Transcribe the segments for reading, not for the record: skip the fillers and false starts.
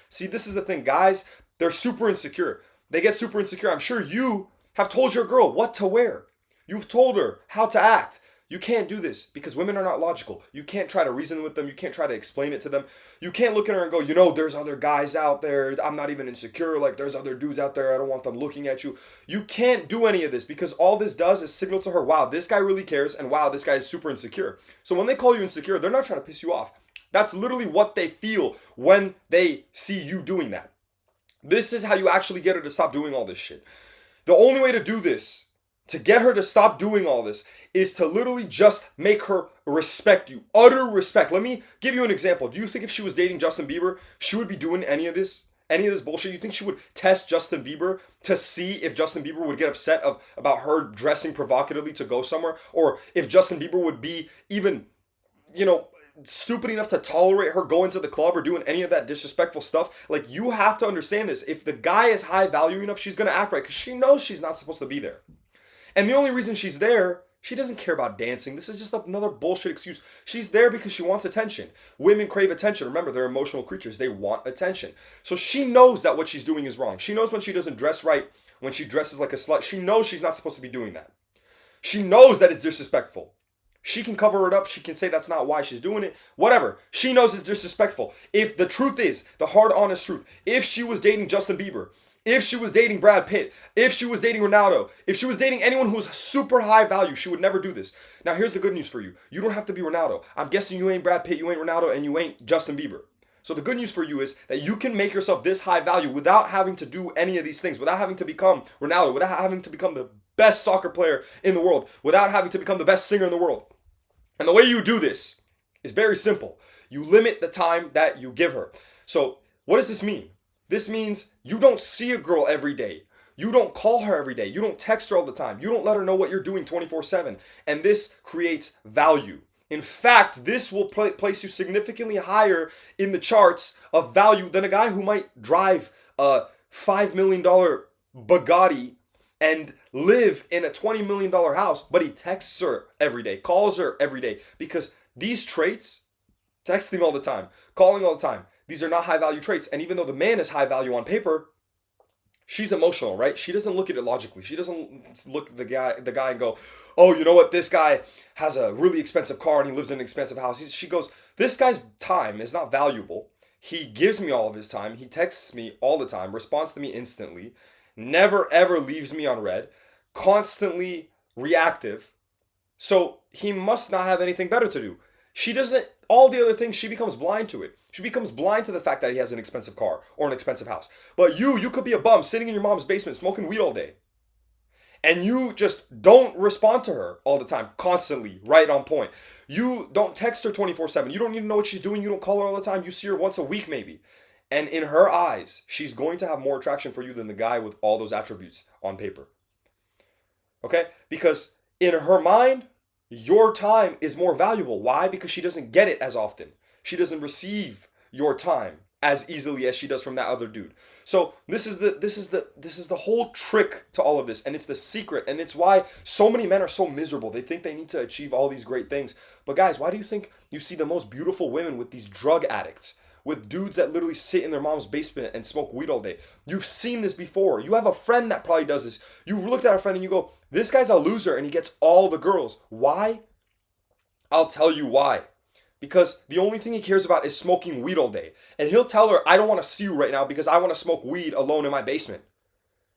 See, this is the thing, guys, they're super insecure. They get super insecure. I'm sure you have told your girl what to wear. You've told her how to act. You can't do this because women are not logical. You can't try to reason with them. You can't try to explain it to them. You can't look at her and go, there's other guys out there. I'm not even insecure. Like, there's other dudes out there. I don't want them looking at you. You can't do any of this because all this does is signal to her, wow, this guy really cares. And wow, this guy is super insecure. So when they call you insecure, they're not trying to piss you off. That's literally what they feel when they see you doing that. This is how you actually get her to stop doing all this shit. The only way to do this, to get her to stop doing all this, is to literally just make her respect you. Utter respect. Let me give you an example. Do you think if she was dating Justin Bieber, she would be doing any of this? Any of this bullshit? You think she would test Justin Bieber to see if Justin Bieber would get upset about her dressing provocatively to go somewhere? Or if Justin Bieber would be even, stupid enough to tolerate her going to the club or doing any of that disrespectful stuff? Like, you have to understand this. If the guy is high value enough, she's going to act right because she knows she's not supposed to be there. And the only reason she's there, she doesn't care about dancing. This is just another bullshit excuse. She's there because she wants attention. Women crave attention. Remember, they're emotional creatures. They want attention. So she knows that what she's doing is wrong. She knows when she doesn't dress right, when she dresses like a slut. She knows she's not supposed to be doing that. She knows that it's disrespectful. She can cover it up. She can say that's not why she's doing it. Whatever. She knows it's disrespectful. If the truth is, the hard, honest truth, if she was dating Justin Bieber, if she was dating Brad Pitt, if she was dating Ronaldo, if she was dating anyone who was super high value, she would never do this. Now, here's the good news for you. You don't have to be Ronaldo. I'm guessing you ain't Brad Pitt, you ain't Ronaldo, and you ain't Justin Bieber. So the good news for you is that you can make yourself this high value without having to do any of these things, without having to become Ronaldo, without having to become the best soccer player in the world, without having to become the best singer in the world. And the way you do this is very simple. You limit the time that you give her. So what does this mean? This means you don't see a girl every day. You don't call her every day. You don't text her all the time. You don't let her know what you're doing 24/7. And this creates value. In fact, this will place you significantly higher in the charts of value than a guy who might drive a $5 million Bugatti and live in a $20 million house, but he texts her every day, calls her every day. Because these traits, texting all the time, calling all the time, these are not high value traits. And even though the man is high value on paper, she's emotional, right? She doesn't look at it logically. She doesn't look at the guy and go, oh, you know what? This guy has a really expensive car and he lives in an expensive house. She goes, this guy's time is not valuable. He gives me all of his time. He texts me all the time, responds to me instantly, never ever leaves me on red, constantly reactive. So he must not have anything better to do. She doesn't, all the other things, she becomes blind to it. She becomes blind to the fact that he has an expensive car or an expensive house. But you could be a bum sitting in your mom's basement smoking weed all day. And you just don't respond to her all the time, constantly, right on point. You don't text her 24/7. You don't need to know what she's doing. You don't call her all the time. You see her once a week maybe. And in her eyes, she's going to have more attraction for you than the guy with all those attributes on paper. Okay? Because in her mind, your time is more valuable. Why? Because she doesn't get it as often. She doesn't receive your time as easily as she does from that other dude. So this is the whole trick to all of this, and it's the secret, and it's why so many men are so miserable. They think they need to achieve all these great things. But guys, why do you think you see the most beautiful women with these drug addicts? With dudes that literally sit in their mom's basement and smoke weed all day. You've seen this before. You have a friend that probably does this. You've looked at a friend and you go, this guy's a loser and he gets all the girls. Why? I'll tell you why. Because the only thing he cares about is smoking weed all day. And he'll tell her, I don't want to see you right now because I want to smoke weed alone in my basement.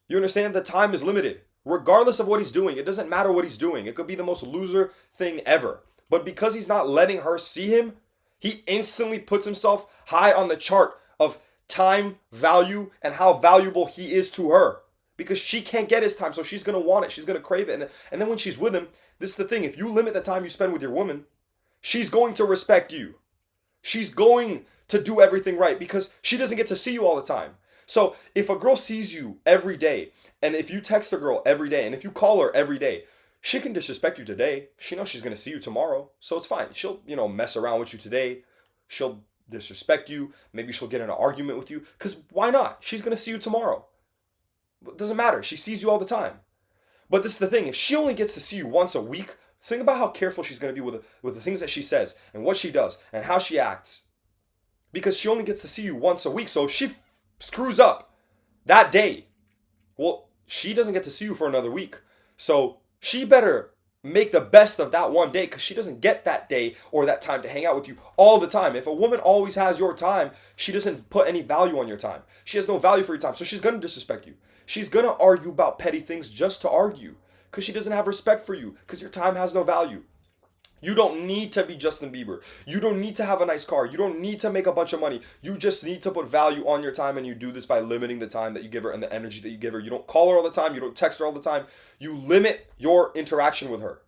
You understand? The time is limited. Regardless of what he's doing, it doesn't matter what he's doing. It could be the most loser thing ever. But because he's not letting her see him, he instantly puts himself high on the chart of time, value, and how valuable he is to her. Because she can't get his time, so she's going to want it. She's going to crave it. And then when she's with him, this is the thing. If you limit the time you spend with your woman, she's going to respect you. She's going to do everything right because she doesn't get to see you all the time. So if a girl sees you every day, and if you text a girl every day, and if you call her every day, she can disrespect you today. She knows she's going to see you tomorrow. So it's fine. She'll, mess around with you today. She'll disrespect you. Maybe she'll get in an argument with you. Because why not? She's going to see you tomorrow. It doesn't matter. She sees you all the time. But this is the thing. If she only gets to see you once a week, think about how careful she's going to be with the things that she says and what she does and how she acts. because she only gets to see you once a week. So if she screws up that day, well, she doesn't get to see you for another week. So she better make the best of that one day, because she doesn't get that day or that time to hang out with you all the time. If a woman always has your time, she doesn't put any value on your time. She has no value for your time. So she's going to disrespect you. She's going to argue about petty things just to argue, because she doesn't have respect for you, because your time has no value. You don't need to be Justin Bieber. You don't need to have a nice car. You don't need to make a bunch of money. You just need to put value on your time, and you do this by limiting the time that you give her and the energy that you give her. You don't call her all the time. You don't text her all the time. You limit your interaction with her.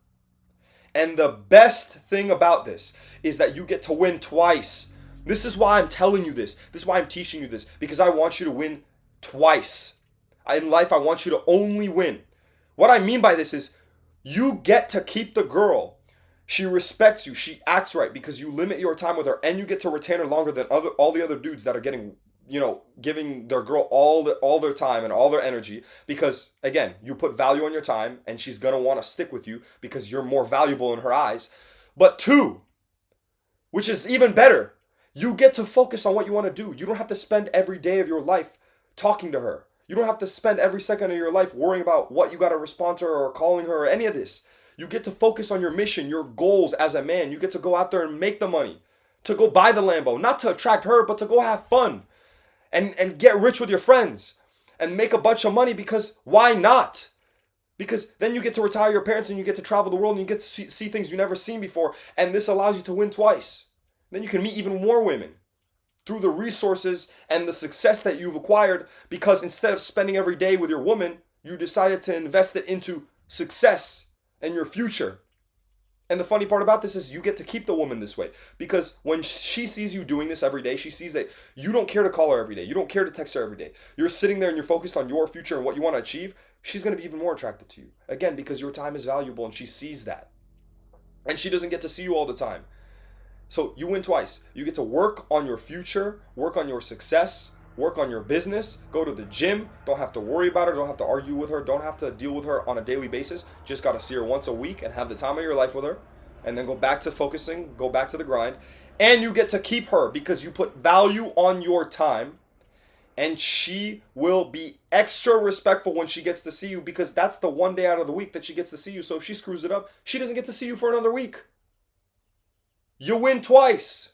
And the best thing about this is that you get to win twice. This is why I'm telling you this. This is why I'm teaching you this, because I want you to win twice. In life, I want you to only win. What I mean by this is you get to keep the girl. She respects you. She acts right because you limit your time with her, and you get to retain her longer than all the other dudes that are getting, giving their girl all their time and all their energy, because again, you put value on your time, and she's going to want to stick with you because you're more valuable in her eyes. But two, which is even better, you get to focus on what you want to do. You don't have to spend every day of your life talking to her. You don't have to spend every second of your life worrying about what you got to respond to her or calling her or any of this. You get to focus on your mission, your goals as a man. You get to go out there and make the money, to go buy the Lambo, not to attract her, but to go have fun and get rich with your friends and make a bunch of money, because why not? Because then you get to retire your parents, and you get to travel the world, and you get to see things you've never seen before. And this allows you to win twice. Then you can meet even more women through the resources and the success that you've acquired, because instead of spending every day with your woman, you decided to invest it into success and your future. And the funny part about this is you get to keep the woman this way, because when she sees you doing this every day, she sees that you don't care to call her every day. You don't care to text her every day. You're sitting there and you're focused on your future and what you want to achieve. She's going to be even more attracted to you. Again, because your time is valuable, and she sees that. And she doesn't get to see you all the time. So you win twice. You get to work on your future, work on your success, work on your business, go to the gym, don't have to worry about her, don't have to argue with her, don't have to deal with her on a daily basis, just got to see her once a week and have the time of your life with her, and then go back to focusing, go back to the grind. And you get to keep her because you put value on your time, and she will be extra respectful when she gets to see you, because that's the one day out of the week that she gets to see you. So if she screws it up, she doesn't get to see you for another week. You win twice.